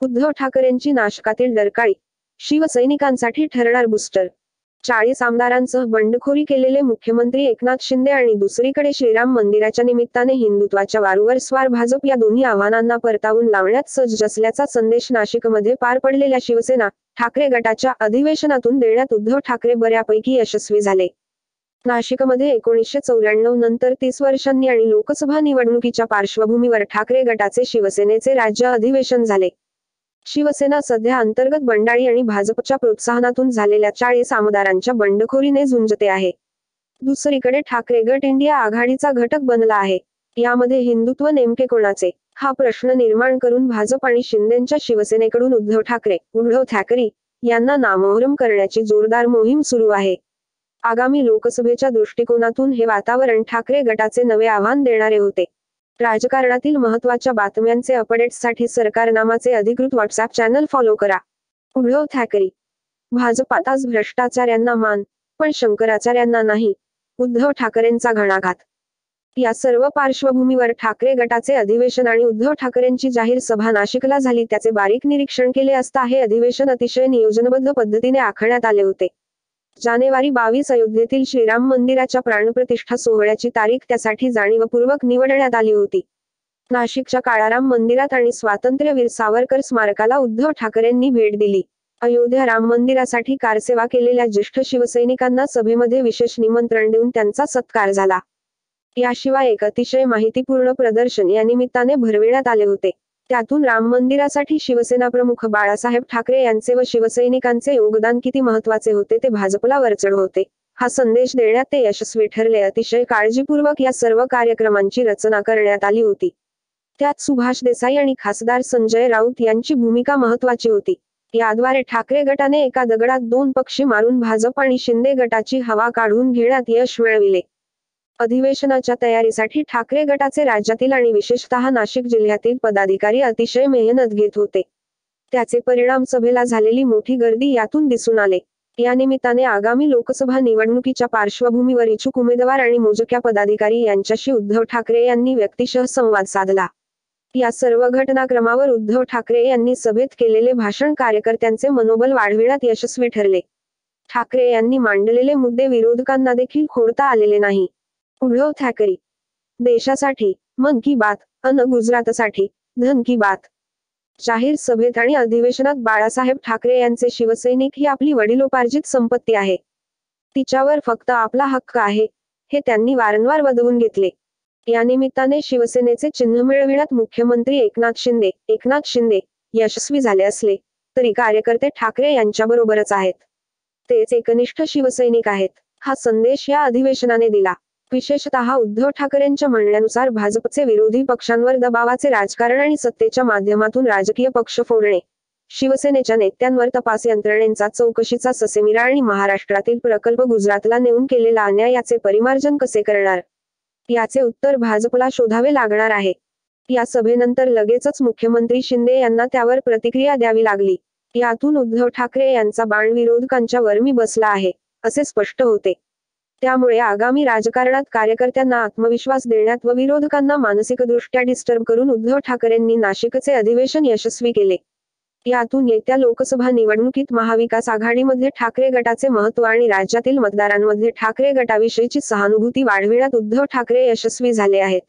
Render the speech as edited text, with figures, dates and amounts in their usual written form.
उद्धव ठाकरेंची नाशकातील डरकाळी, शिवसैनिकांसाठी ठरणार बूस्टर. 40 आमदारांसह बंडखोरी केलेले मुख्यमंत्री एकनाथ शिंदे आणि दुसरीकडे श्रीराम मंदिराच्या निमित्ताने हिंदुत्वाच्या वारूवर स्वार भाजप या दोन्ही आव्हानांना परतावून लावण्यात सज्ज असल्याचा संदेश नाशिकमध्ये पार पडलेल्या शिवसेना ठाकरे गटाच्या अधिवेशनातून देण्यात उद्धव ठाकरे बऱ्यापैकी यशस्वी झाले. नाशिकमध्ये 1994 नंतर 30 वर्षांनी आणि लोकसभा निवडणुकीच्या पार्श्वभूमीवर ठाकरे गटाचे शिवसेनेचे राज्य अधिवेशन झाले. शिवसेना सध्या अंतर्गत बंडाळी आणि भाजपच्या प्रोत्साहनातून झालेल्या 40 आमदारांच्या बंडखोरीने झुंजते आहे. दुसरीकडे ठाकरे गट इंडिया आघाडीचा घटक बनला आहे. यामध्ये हिंदुत्व नेमके कोणाचे, हा प्रश्न निर्माण करून भाजप आणि शिंदेंच्या शिवसेनेकडून उद्धव ठाकरे यांना नामोहरम करण्याची जोरदार मोहीम सुरू आहे. आगामी लोकसभेच्या दृष्टिकोनातून हे वातावरण ठाकरे गटाचे नवे आव्हान देणारे होते. राजकारणातील महत्त्वाच्या बातम्यांचे अपडेट्ससाठी सरकार नामाचे अधिकृत व्हॉट्सअप चॅनल फॉलो करा. उद्धव ठाकरे. भाजपात आज भ्रष्टाचार्यांना मान, पण शंकराचार्यांना नाही, उद्धव ठाकरेंचा घणाघात. या सर्व पार्श्वभूमीवर ठाकरे गटाचे अधिवेशन आणि उद्धव ठाकरेंची जाहीर सभा नाशिकला झाली त्याचे बारीक निरीक्षण केले असता हे अधिवेशन अतिशय नियोजनबद्ध पद्धतीने आखण्यात आले होते. जानेवारी 22 अयोध्येतील श्रीराम मंदिराच्या प्राणप्रतिष्ठा सोहळ्याची तारीख त्यासाठी जाणीवपूर्वक निवडण्यात आली होती. नाशिकच्या काळाराम मंदिरात आणि स्वातंत्र्यवीर सावरकर स्मारकाला उद्धव ठाकरेंनी भेट दिली. अयोध्या राम मंदिरासाठी कारसेवा केलेल्या ज्येष्ठ शिवसैनिकांना सभेमध्ये विशेष निमंत्रण देऊन त्यांचा सत्कार झाला. याशिवाय एक अतिशय माहितीपूर्ण प्रदर्शन या निमित्ताने भरविण्यात आले होते. त्यातून राम मंदिरासाठी शिवसेना प्रमुख बाळासाहेब ठाकरे यांचे व शिवसैनिकांचे योगदान किती महत्त्वाचे होते ते भाजपला वरचढ होते, हा संदेश देण्यात ते यशस्वी ठरले. अतिशय काळजीपूर्वक या सर्व कार्यक्रमांची रचना करण्यात आली होती. त्यात सुभाष देसाई आणि खासदार संजय राऊत यांची भूमिका महत्त्वाची होती. याद्वारे ठाकरे गटाने एका दगडात 2 पक्षी मारून भाजप आणि शिंदे गटाची हवा काढून घेण्यात यश मिळविले. अधिवेशनाच्या तयारीसाठी ठाकरे गटाचे राज्यातील आणि विशेषतः नाशिक जिल्ह्यातील पदाधिकारी अतिशय मेहनत घेत होते. त्याचे परिणाम सभेला झालेली मोठी गर्दी यातून दिसून आले. या निमित्ताने आगामी लोकसभा निवडणुकीच्या पार्श्वभूमीवर इच्छुक उमेदवार आणि मोजक्या पदाधिकारी यांच्याशी उद्धव ठाकरे यांनी व्यक्तिशः संवाद साधला. या सर्व घटनाक्रमावर उद्धव ठाकरे यांनी सभेत केलेले भाषण कार्यकर्त्यांचे मनोबल वाढविण्यात यशस्वी ठरले. ठाकरे यांनी मांडलेले मुद्दे विरोधकांना देखील खोडता आलेले नाही. उद्धव ठाकरे. देशासाठी मन की बात अन गुजरातसाठी धन की बात. जाहीर सभेत आणि अधिवेशनात बाळासाहेब ठाकरे यांचे शिवसैनिक ही आपली वडिलोपार्जित संपत्ती आहे. तिच्यावर फक्त आपला हक्क आहे, हे त्यांनी वारंवार वदवून घेतले. या निमित्ताने शिवसेनेचे चिन्ह मिळविण्यात मुख्यमंत्री एकनाथ शिंदे यशस्वी झाले असले तरी कार्यकर्ते ठाकरे यांच्याबरोबरच आहेत. तेच एकनिष्ठ शिवसैनिक आहेत, हा संदेश या अधिवेशनाने दिला. विशेषतः उद्धव ठाकरेंच्या म्हणण्यानुसार भाजपचे विरोधी पक्षांवर दबावाचे राजकारण आणि सत्तेच्या माध्यमातून राजकीय पक्ष फोडणे, शिवसेनेच्या नेत्यांवर तपास यंत्रणेचा चौकशीचा ससेमिरा आणि महाराष्ट्रातील प्रकल्प गुजरातला नेऊन केलेला अन्याय याचे परिमार्जन कसे करणार, याचे उत्तर भाजपला शोधावे लागणार आहे. या सभेनंतर लगेचच मुख्यमंत्री शिंदे यांना त्यावर प्रतिक्रिया द्यावी लागली. यातून उद्धव ठाकरे यांचा बाण विरोधकांच्या वरमी बसला आहे, असे स्पष्ट होते. त्यामुळे आगामी राजकारणात कार्यकर्त्यांना आत्मविश्वास देण्यात व विरोधकांना मानसिकदृष्ट्या डिस्टर्ब करून उद्धव ठाकरेंनी नाशिकचे अधिवेशन यशस्वी केले. यातून येत्या लोकसभा निवडणुकीत महाविकास आघाडीमध्ये ठाकरे गटाचे महत्त्व आणि राज्यातील मतदारांमध्ये ठाकरे गटाविषयीची सहानुभूती वाढविण्यात उद्धव ठाकरे यशस्वी झाले आहेत.